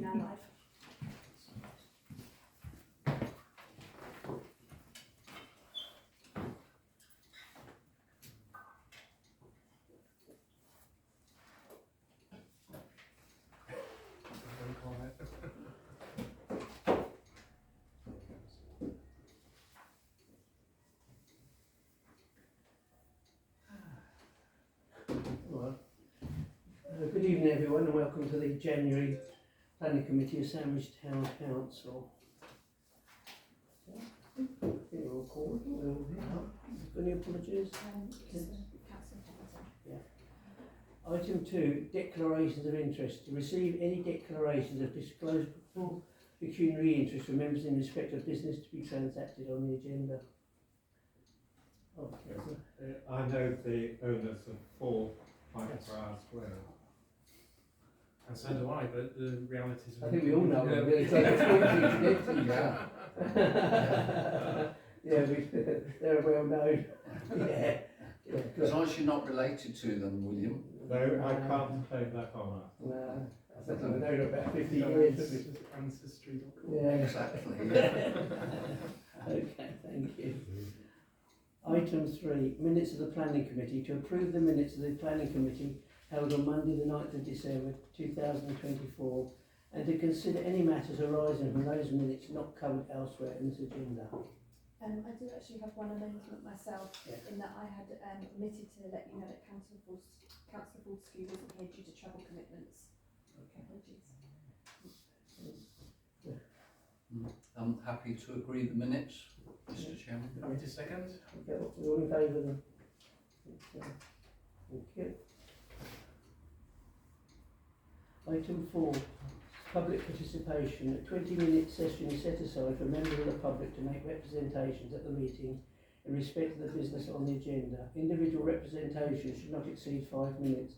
now live. Good evening everyone and welcome to the January Planning Committee of Sandwich Town Council. Any apologies? Item 2, declarations of interest. To receive any declarations of disclosable pecuniary interest from members in respect of business to be transacted on the agenda. I know the owners of 4 Hyderabad Square. And so do I, but the reality is... I think we all know them, really. Yeah, they're well known. Yeah. As long as you're not related to them, William. No, I can't claim that honour. No, I think I've known about 50 years. Ancestry.com. Yeah, Exactly. Yeah. Okay, thank you. Item 3, minutes of the Planning Committee. To approve the minutes of the Planning Committee held on Monday the 9th of December 2024 and to consider any matters arising from those minutes not covered elsewhere in this agenda. I do actually have one amendment myself, in that I had omitted to let you know that Councillor Fortescue wasn't here due to travel commitments. Apologies. I'm happy to agree the minutes, Mr. Chairman. Happy to second. Okay, we're all in favour then? Thank you. Item 4, public participation. A 20-minute session is set aside for members of the public to make representations at the meeting in respect of the business on the agenda. Individual representation should not exceed 5 minutes.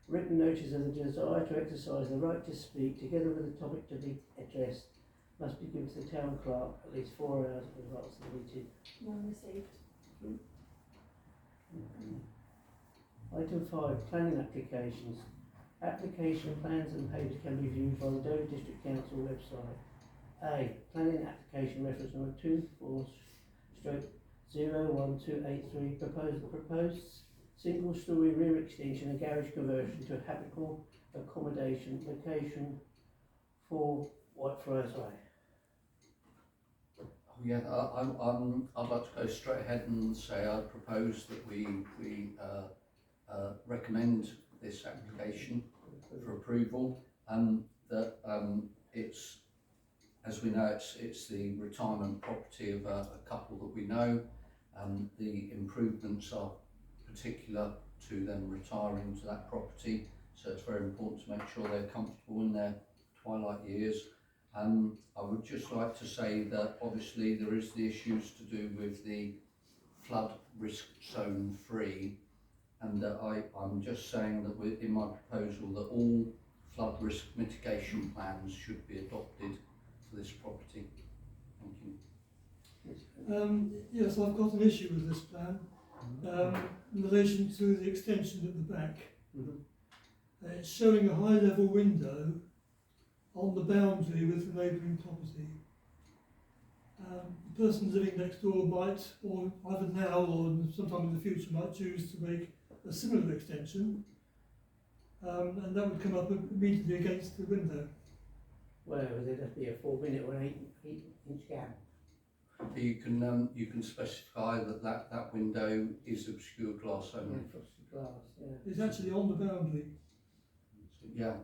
Written notice of the desire to exercise the right to speak, together with the topic to be addressed, must be given to the town clerk at least 4 hours in advance of the meeting. None received. Item 5, planning applications. Application plans and pages can be viewed by the Dover District Council website. A. Planning application reference number 24/01283. Proposed single-storey rear extension and garage conversion to a habitable accommodation. Location 4 Whitefriars Way. Oh, yeah, I'd like to go straight ahead and say I propose that we recommend this application for approval, and that it's, as we know, it's the retirement property of a couple that we know. The improvements are particular to them retiring to that property, so it's very important to make sure they're comfortable in their twilight years. I would just like to say that obviously there is the issues to do with the flood risk zone 3, and that I'm just saying that in my proposal that all flood risk mitigation plans should be adopted for this property. Thank you. Yes, I've got an issue with this plan in relation to the extension at the back. It's showing a high level window on the boundary with the neighbouring property. The person living next door might, or either now or sometime in the future, might choose to make a similar extension, and that would come up immediately against the window. Well, there'd have to be a 4-minute or an 8-inch gap. You can specify that window is obscure glass only. Frosted glass, yeah. It's actually on the boundary, Yeah.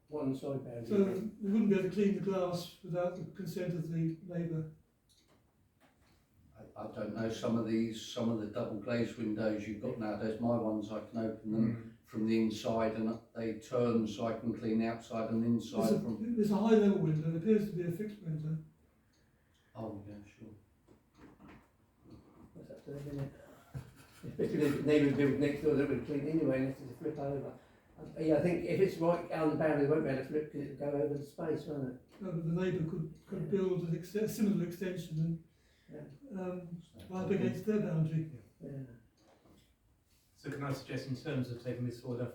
One side boundary. so we wouldn't be able to clean the glass without the consent of the neighbour. I don't know, some of the double glazed windows you've got nowadays, my ones, I can open them from the inside and they turn so I can clean the outside and the inside There's a high level window, it appears to be a fixed window. Oh yeah, sure. What's that to the minute? Especially if the neighbour built next door, they would clean anyway unless it's a flip over. Yeah, I think if it's right on the boundary, they won't be able to flip because it'll go over the space, won't it? No, but the neighbour could build a similar extension right against their boundary. Yeah. So can I suggest, in terms of taking this forward,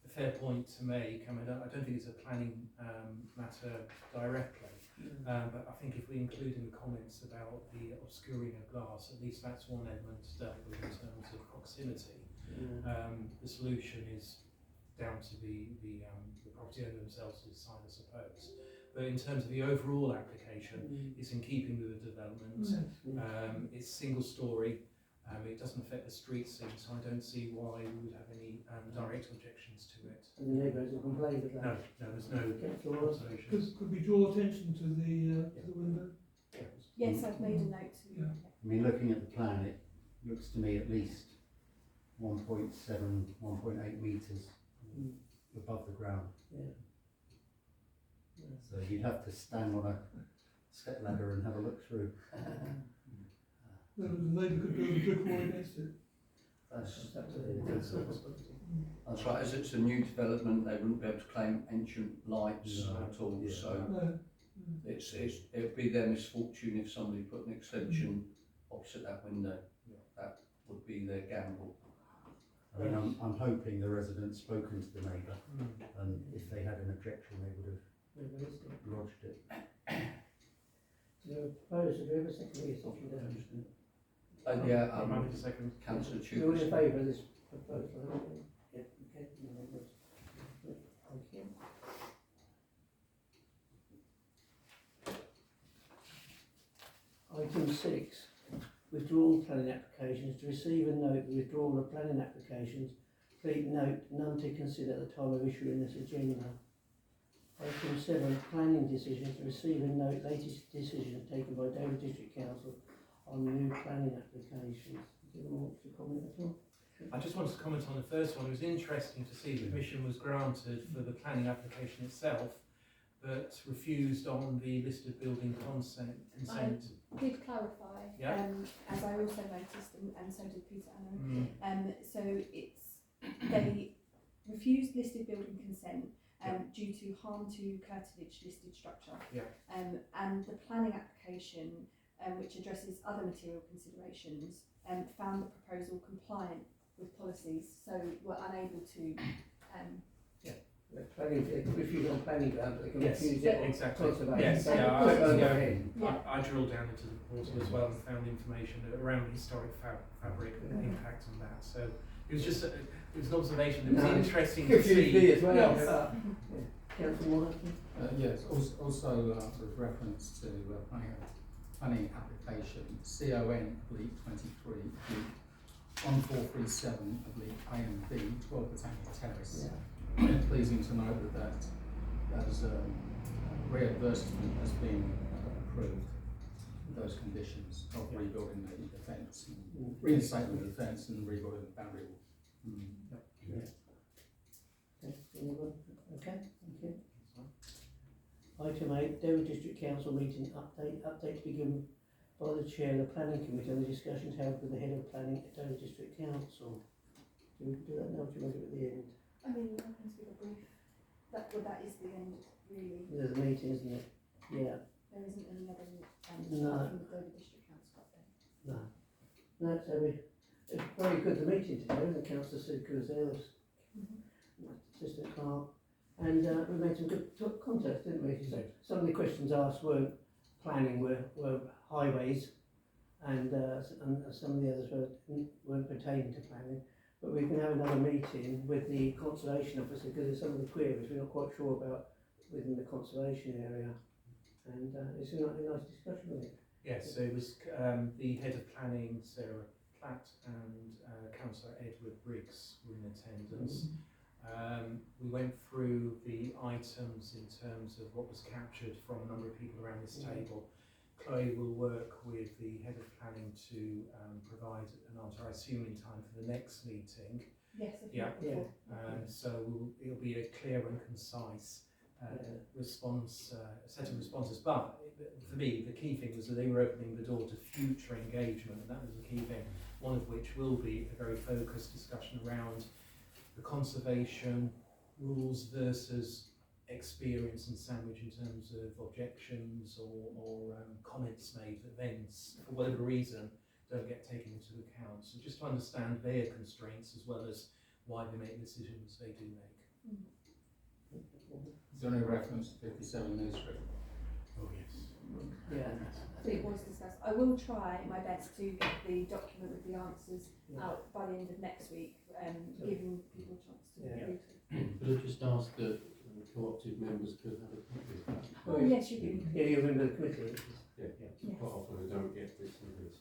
if fair point to make. I mean, I don't think it's a planning matter directly, but I think if we include in the comments about the obscuring of glass, at least that's one element dealt with in terms of proximity. The solution is down to the property owner themselves to decide, I suppose. But in terms of the overall application, it's in keeping with the development. It's single storey. It doesn't affect the street scene, so I don't see why we would have any direct objections to it. And the neighbours have complained of that? No, there's no observations. Could we draw attention to the window? Yes, I've made a note. Yeah. I mean, looking at the plan, it looks to me at least 1.7, 1.8 metres above the ground. So you'd have to stand on a step ladder and have a look through. The neighbour could build a brick wall against it. That's right, as it's a new development, they wouldn't be able to claim ancient lights at all, so No. it would be their misfortune if somebody put an extension opposite that window. That would be their gamble. I mean, I'm hoping the residents spoken to the neighbour, and if they had an objection, they would have lodged it. Do you propose, do you have a second or something? I'm a second. Councillor You're in Tudor. favour of this proposal, aren't you? Yeah, okay. Thank you. Item 6, withdrawal planning applications. To receive and note the withdrawal of planning applications, please note none to consider at the time of issuing this agenda. Item 7, planning decisions. To receive and note latest decisions taken by Dover District Council on new planning applications. Do you want to comment at all? I just wanted to comment on the first one. It was interesting to see the permission was granted for the planning application itself, but refused on the listed building consent. I did clarify, as I also noticed, and so did Peter Anna. So they refused listed building consent due to harm to curtilage listed structure. And the planning application, which addresses other material considerations, found the proposal compliant with policies, so were unable to. Refuse on planning grounds, they can Yes, refuse it on exactly. conservation. Yes, I drilled down into the portal as well and found information around historic fabric and the impact on that. So it was just it was an observation that was interesting to see. As well. Yes. Councillor Morton? Yes, also with reference to planning application, CON/23/1437, A and B, 12 Botanic Terrace. Pleasing to note that as a readvertisement has been approved, those conditions of rebuilding the fence, reinstating the fence and rebuilding the boundary wall. Okay, thank you. Item 8, Dover District Council meeting update. Update to be given by the Chair of the Planning Committee on the discussions held with the Head of Planning at Dover District Council. Do we do that now, or do you want it at the end? I mean, I can give a brief. That is the end, really. There's a meeting, isn't it? Yeah. There isn't any other No. from the Dover District Council update. No. No, so it's very good, the meeting today, wasn't it? Councillor Suku's there, Assistant Clerk, and we made some good contacts, didn't we? So some of the questions asked weren't planning, were highways, and some of the others weren't pertaining to planning. But we can have another meeting with the conservation officer, because there's some of the queries we're not quite sure about within the conservation area, and it's a nice discussion, wasn't it? Yes, so it was the Head of Planning, Sarah Platt, and Councillor Edward Briggs were in attendance. We went through the items in terms of what was captured from a number of people around this table. Chloe will work with the Head of Planning to provide an answer, I assume in time for the next meeting. Yes, if not before. So it'll be a clear and concise response, set of responses. But for me, the key thing was that they were opening the door to future engagement, and that was the key thing. One of which will be a very focused discussion around the conservation rules versus experience and sandwich in terms of objections or comments made that then, for whatever reason, don't get taken into account. So just to understand their constraints as well as why they make the decisions they do make. Is there any reference to 57 New Street? Oh, yes. Yeah. It was discussed. I will try my best to get the document with the answers out by the end of next week, giving people a chance to read it. Could I just ask that co-opted members could have a copy of that? Oh yes, you do. Yeah, you remember the committee? Yeah, Yes. quite often I don't get this and this.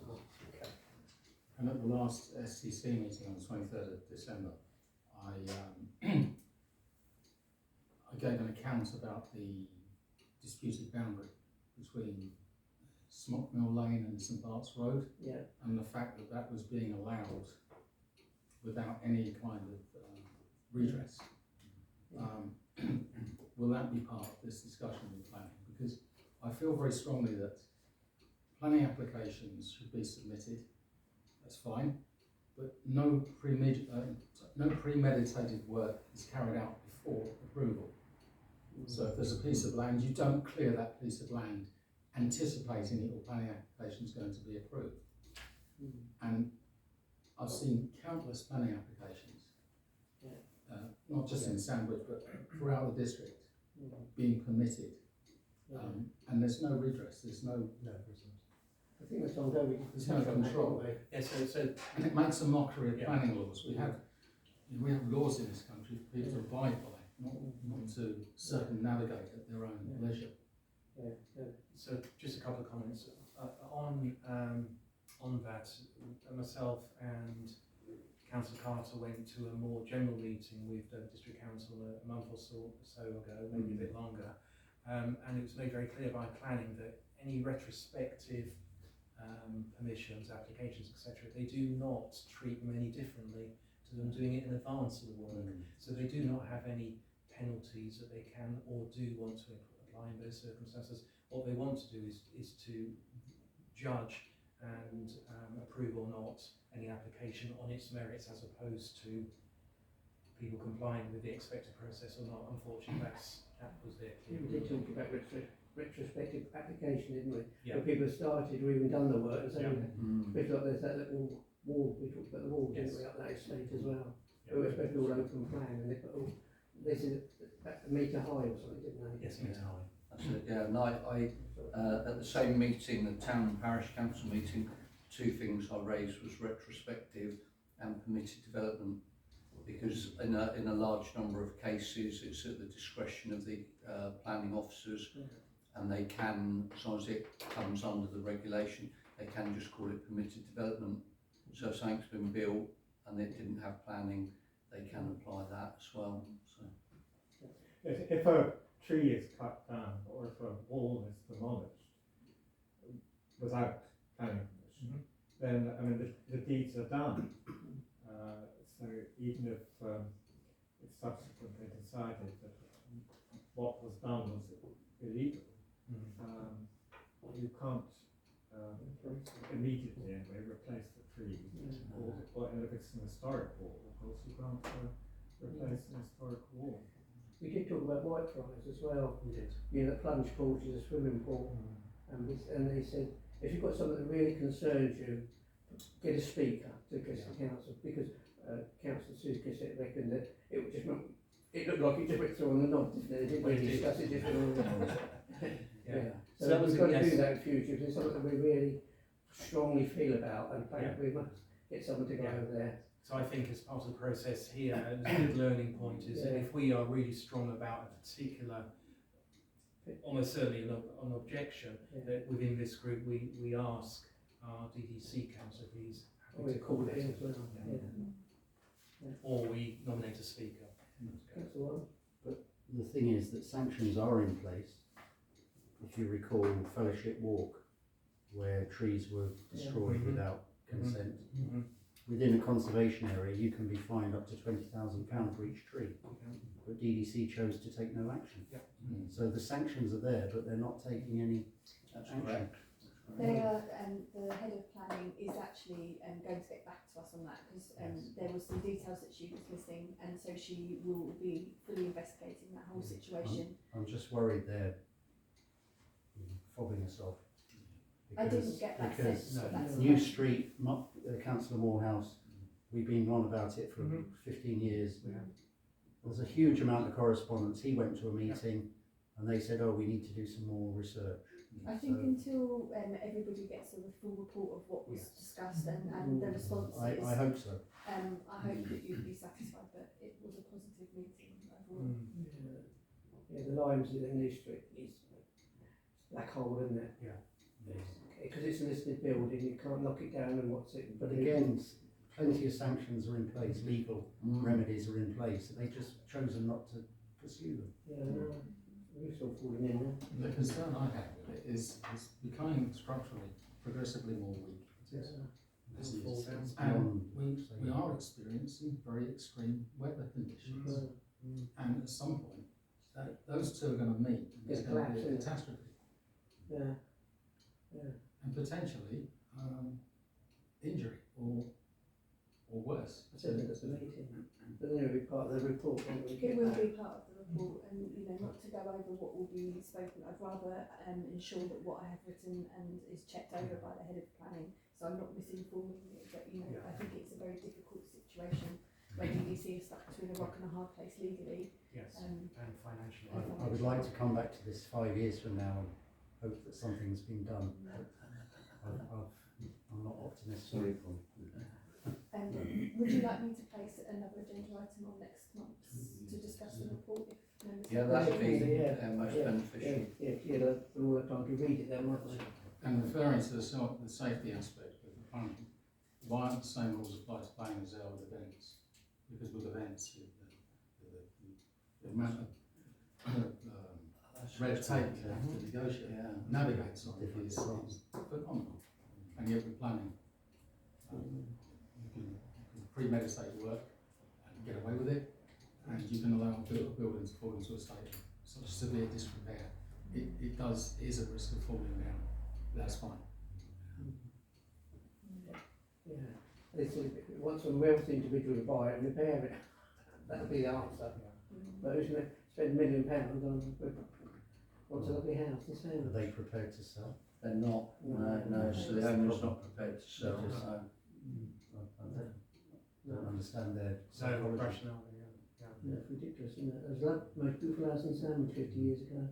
And at the last STC meeting on the 23rd of December, I gave an account about the disputed boundary between Smockmill Lane and St Bart's Road, Yeah. and the fact that that was being allowed without any kind of redress. Will that be part of this discussion with planning? Because I feel very strongly that planning applications should be submitted, that's fine, but no premeditated work is carried out before approval. So if there's a piece of land, you don't clear that piece of land anticipating that your planning application is going to be approved. And I've seen countless planning applications, not just in Sandwich, but throughout the district, being permitted. And there's no redress, there's no I think that's ongoing. There's no control. Yeah, so and it makes a mockery of Yeah. planning laws. We have laws in this country for people to abide by, not to circumnavigate at their own leisure. So just a couple of comments on that. Myself and Councillor Carter went to a more general meeting with the District Council a month or so ago, maybe a bit longer, and it was made very clear by planning that any retrospective permissions, applications, etc., they do not treat them any differently to them doing it in advance of the work. So they do not have any penalties that they can or do want to apply in those circumstances. What they want to do is to judge and approve or not any application on its merits, as opposed to people complying with the expected process or not. Unfortunately, that was their clear. We did talk about retrospective application, didn't we? Yeah. Where people have started or even done the work, and so Yeah. it's like there's that little wall, we talked about the wall, didn't Yes. we, up that estate as well. Yeah. It was supposed to be all open plan, and they put all, this is a metre high or something, didn't they? Yes, meter high. That's it, yeah. And I at the same meeting, the town and parish council meeting, two things I raised was retrospective and permitted development, because in a large number of cases it's at the discretion of the planning officers, and they can, as long as it comes under the regulation, they can just call it permitted development. So if something's been built and it didn't have planning, they can apply that as well. So If a tree is cut down or if a wall is demolished without planning permission, then I mean the deeds are done. So even if it's subsequently decided that what was done was illegal, you can't immediately anyway replace the tree, or if it's an historic wall, of course you can't replace an historic wall. We did talk about Whitefriars as well. We did. You know, the plunge pool, which is a swimming pool, and they said if you've got something that really concerns you, get a speaker to address the council, because Councillor Sue Kissett reckoned that it would just it looked like it just went through on the nod, didn't it? They didn't really discuss it, just went on the nod. So that we've was got to yes. do that in future, because it's something that we really strongly feel about, and we must get someone to go over there. So I think as part of the process here, a good learning point is that if we are really strong about a particular, almost certainly an objection, that within this group we ask our DDC council if he's happy to call it, as well. or we nominate a speaker. That's the one. The thing is that sanctions are in place. If you recall Fellowship Walk, where trees were destroyed without consent. Within a conservation area, you can be fined up to £20,000 for each tree. But DDC chose to take no action. So the sanctions are there, but they're not taking any action. They are, the head of planning is actually going to get back to us on that, because there was some details that she was missing, and so she will be fully investigating that whole situation. I'm just worried they're fobbing us off. I didn't get that sense. But that's New Street, Councillor Morehouse, we've been on about it for 15 years. There's a huge amount of correspondence. He went to a meeting and they said, oh, we need to do some more research. I think So- until everybody gets a full report of what was discussed and the responses, I hope so. I hope that you'd be satisfied, but it was a positive meeting overall. Yeah, the Limes in the district is black hole, isn't it? Yeah. Because it's a listed building, you can't knock it down and what's it. But again, plenty of sanctions are in place, legal remedies are in place. They've just chosen not to pursue them. Yeah, no, we're still falling in there. The concern I have with it is becoming structurally progressively more weak. This is, and we are experiencing very extreme weather conditions, and at some point, those two are going to meet. And it's going to be a catastrophe. Yeah. And potentially injury or worse. I said that at the meeting, but then it'll be part of the report, won't we? It will be part of the report, and not to go over what will be spoken. I'd rather ensure that what I have written and is checked over by the head of planning, so I'm not misinforming you. But I think it's a very difficult situation where DDC is stuck between a rock and a hard place legally. Yes, and financially. I would like to come back to this 5 years from now and hope that something's been done. I'm not optimistic. Would you like me to place another agenda item on next month to discuss the report? If members Yeah, have that'd questions? be most beneficial. Yeah, for all the time to read it then, won't they? And referring to the safety aspect of the planning, why aren't the same rules apply to planning as there with events? Because with events, the amount of red tape you have to negotiate, navigate something is phenomenal. And yet with planning, you can premeditate work and get away with it, and you can allow buildings to fall into a state of such severe disrepair. It is a risk of falling down. That's fine. Yeah. They said, once a wealthy individual to buy it and repair it, that'll be the answer. But who's going to spend £1 million on what's a lovely house and sell Are it? they prepared to sell? They're not. No. So the owner's not prepared to sell. Just- So. I don't understand their So psychology. rationale, Yeah, it's ridiculous, isn't it? It was the most beautiful house in Sandwich 50 years ago.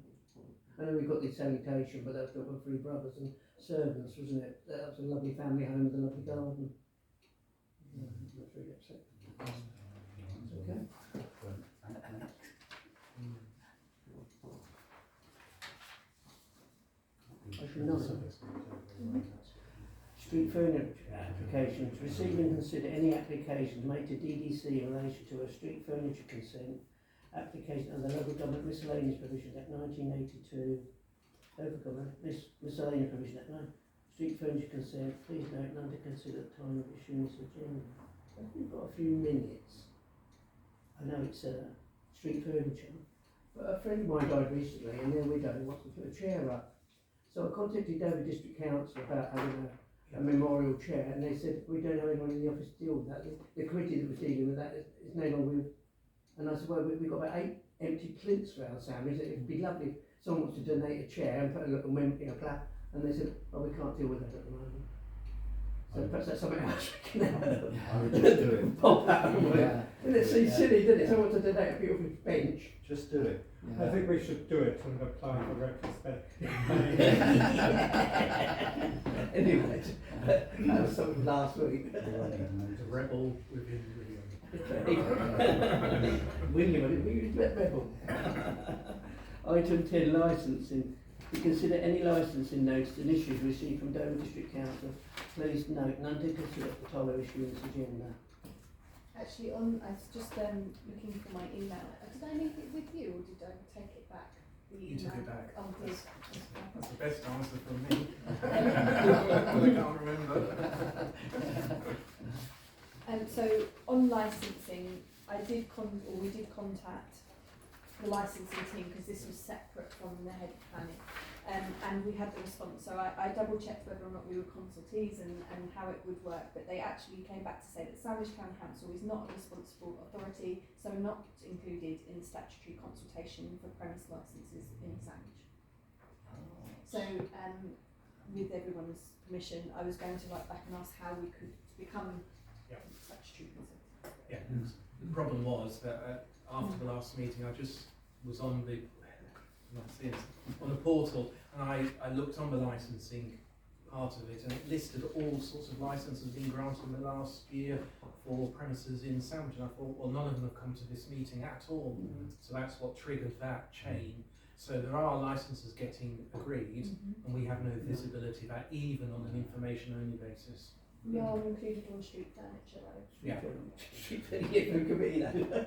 I know we got the salutation, but that was built by 3 brothers and servants, wasn't it? That was a lovely family home with a lovely garden. Yeah, that's really upset. It's okay. Item 9. Street furniture applications. Receive and consider any applications made to DDC in relation to a street furniture consent application under Local Government Miscellaneous Provisions Act 1982. Local Government Miscellaneous Provision Act 9. Street furniture consent. Please note none to consider at the time of issuing this agenda. I think we've got a few minutes. I know it's street furniture, but a friend of mine died recently, and their widow wants to put a chair up. So I contacted Dover District Council about having a memorial chair, and they said, we don't have anyone in the office to deal with that. The committee that was dealing with that is no longer with. And I said, well, we've got about 8 empty plinths around Sandwich. It'd be lovely if someone wants to donate a chair and put a little plaque. And they said, well, we can't deal with that at the moment. So perhaps that's something else we can I would just do it. pop out. Yeah. And it seems silly, doesn't it? Someone wants to donate a beautiful bench. Just do it. I think we should do it and apply for retrospective. Anyway, that was something last week. The rebel within William, I didn't think you was rebel. Item 10, licensing. To consider any licensing notice and issues received from Dover District Council. Please note none to consider at the time of issuing this agenda. Actually, I was just looking for my email. Did I leave it with you, or did I take it back? You took it back. Oh, good. That's the best answer from me. I can't remember. So on licensing, we did contact the licensing team because this was separate from the head of planning, and we had the response. So I double checked whether or not we were consultees and how it would work, but they actually came back to say that Sandwich Town Council is not a responsible authority, so not included in the statutory consultation for premise licences in Sandwich. So with everyone's permission, I was going to write back and ask how we could become statutory consent. Yeah, the problem was that after the last meeting, I just was on the on the portal, and I looked on the licensing part of it, and it listed all sorts of licenses being granted in the last year for premises in Sandwich. And I thought, well, none of them have come to this meeting at all. So that's what triggered that chain. So there are licenses getting agreed, and we have no visibility of that, even on an information-only basis. We are included on street furniture though. Yeah. Street Planning Committee then.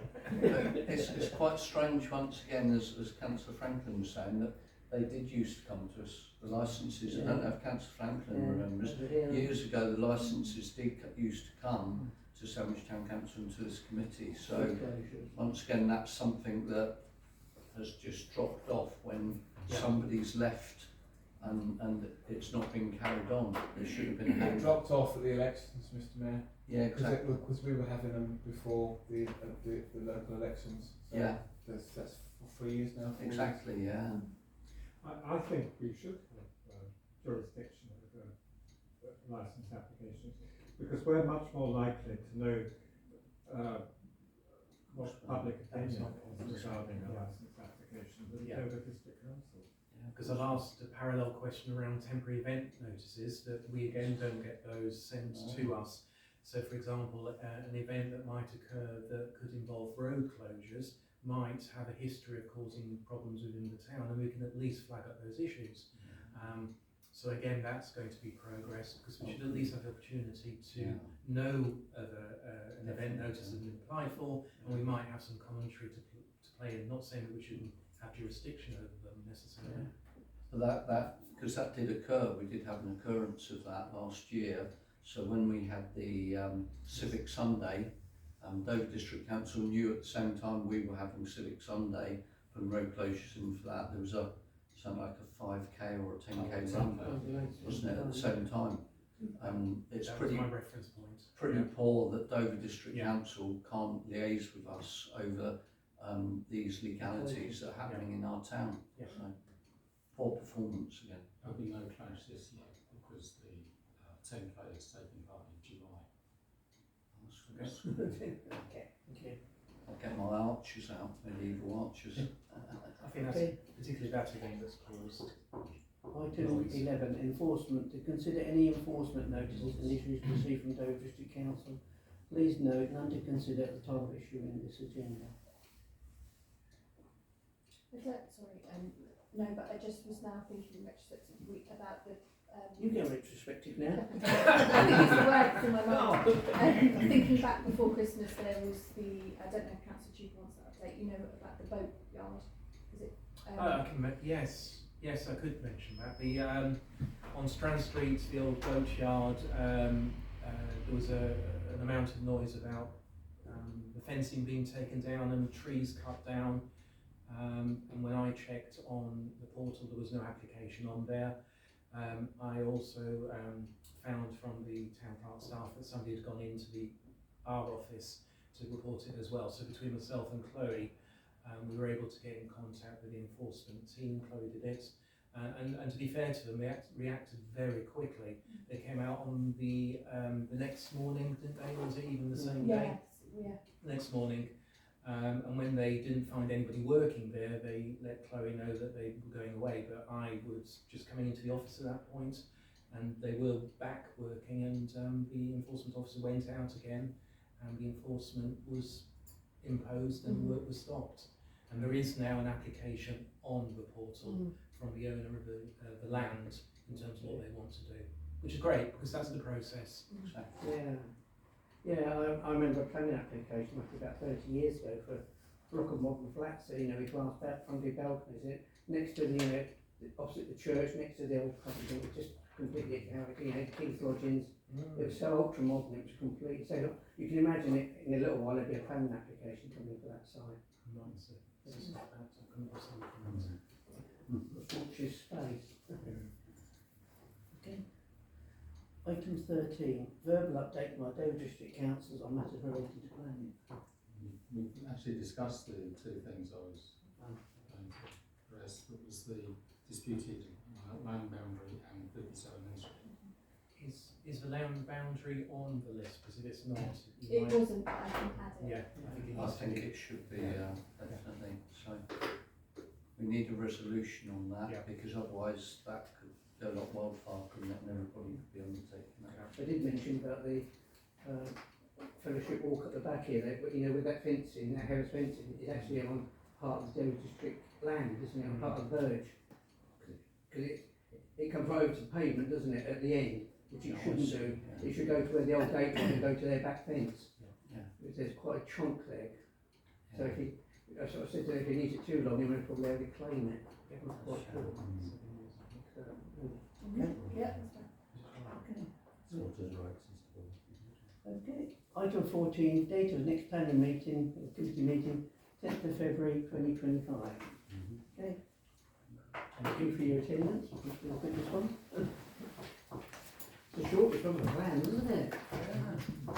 It's quite strange once again, as Councillor Franklin was saying, that they did used to come to us, the licenses. I don't know if Councillor Franklin remembers. Years ago, the licenses used to come to Sandwich Town Council and to this committee. So once again, that's something that has just dropped off when somebody's left and it's not been carried on. There should have been. It dropped off at the elections, Mr. Mayor. Yeah, exactly. Because we were having them before the local elections. So Yeah. That's for 3 years now. 4 Exactly. years. Yeah. I think we should have jurisdiction over licence applications, because we're much more likely to know what public opinion is regarding a licence application than over district council. Because I've asked a parallel question around temporary event notices, that we again don't get those sent to us. So for example, an event that might occur that could involve road closures might have a history of causing problems within the town, and we can at least flag up those issues. So again, that's going to be progress, because we should at least have the opportunity to know an event notice has been applied for, and we might have some commentary to play in, not saying that we shouldn't have jurisdiction over them necessarily. So that because that did occur, we did have an occurrence of that last year. So when we had the Civic Sunday, Dover District Council knew at the same time we were having Civic Sunday, putting road closures in for that. There was something like a 5k or a 10k run, wasn't it, at the same time? It's That pretty was my reference point. pretty poor that Dover District Council can't liaise with us over these legalities that are happening in our town. Yeah. So, poor performance again. There'll be no clash this year because the 10K is taking part in July. Okay. I'll get my archers out, medieval archers. I think that's particularly that event that's caused. Item 11, enforcement. To consider any enforcement notices and issues received from Dover District Council. Please note, none to consider at the time of issuing this agenda. No, but I just was now thinking retrospectively about the. You go retrospective now. I think it's the words in my mind. Thinking back before Christmas, there was I don't know if Councillor Tuber wants that update, you know, about the boat yard. Is it? I can yes, I could mention that. The on Strand Street, the old boat yard, there was an amount of noise about the fencing being taken down and trees cut down. And when I checked on the portal, there was no application on there. I also found from the town park staff that somebody had gone into our office to report it as well. So between myself and Chloe, we were able to get in contact with the enforcement team. Chloe did it, and to be fair to them, they reacted very quickly. They came out on the next morning, didn't they? Or was it even the same day? Yes, Next morning. And when they didn't find anybody working there, they let Chloe know that they were going away, but I was just coming into the office at that point, and they were back working, and the enforcement officer went out again, and the enforcement was imposed and work was stopped. And there is now an application on the portal from the owner of the land in terms of what they want to do, which is great, because that's the process. I remember a planning application about 30 years ago for a block of modern flats, with glass fronted balconies, next to opposite the church, next to the old pub, it was just completely chaotic, Keith lodgings. It was so ultra modern, it was complete. So you can imagine it in a little while there'll be a planning application coming for that site. Watch his space. Okay. Item 13, verbal update by Dover District Councils on matters related to planning. We actually discussed the two things I was going to address. It was the disputed land boundary and 57 Main Street. Is the land boundary on the list? Because if it's not, you It might- wasn't, but I can add it. Yeah, I think it I needs to think be. it should be, definitely, so we need a resolution on that, Yeah. because otherwise that could go a lot wildfire, couldn't it, and everybody could be undertaking that. I did mention about the fellowship walk at the back here, but you know, with that fencing, that house fencing, it's actually on part of the Derry district land, isn't it, on part of the verge? Because it comes right over to the pavement, doesn't it, at the end, which it Yeah, I shouldn't see, do. yeah. It should go to where the old gate was and go to their back fence. Yeah. Because there's quite a chunk there. So Yeah. if he, I sort of said to him, if he needs it too long, he would probably have to claim it. I'm not quite sure. So, Yeah, that's right. Squatters' rights and stuff. Okay. Item 14, date of next planning meeting, committee meeting, 10th of February 2025. Okay. Thank you for your attendance. Just look at this one. It's the shortest one of the plan, isn't it? Yeah.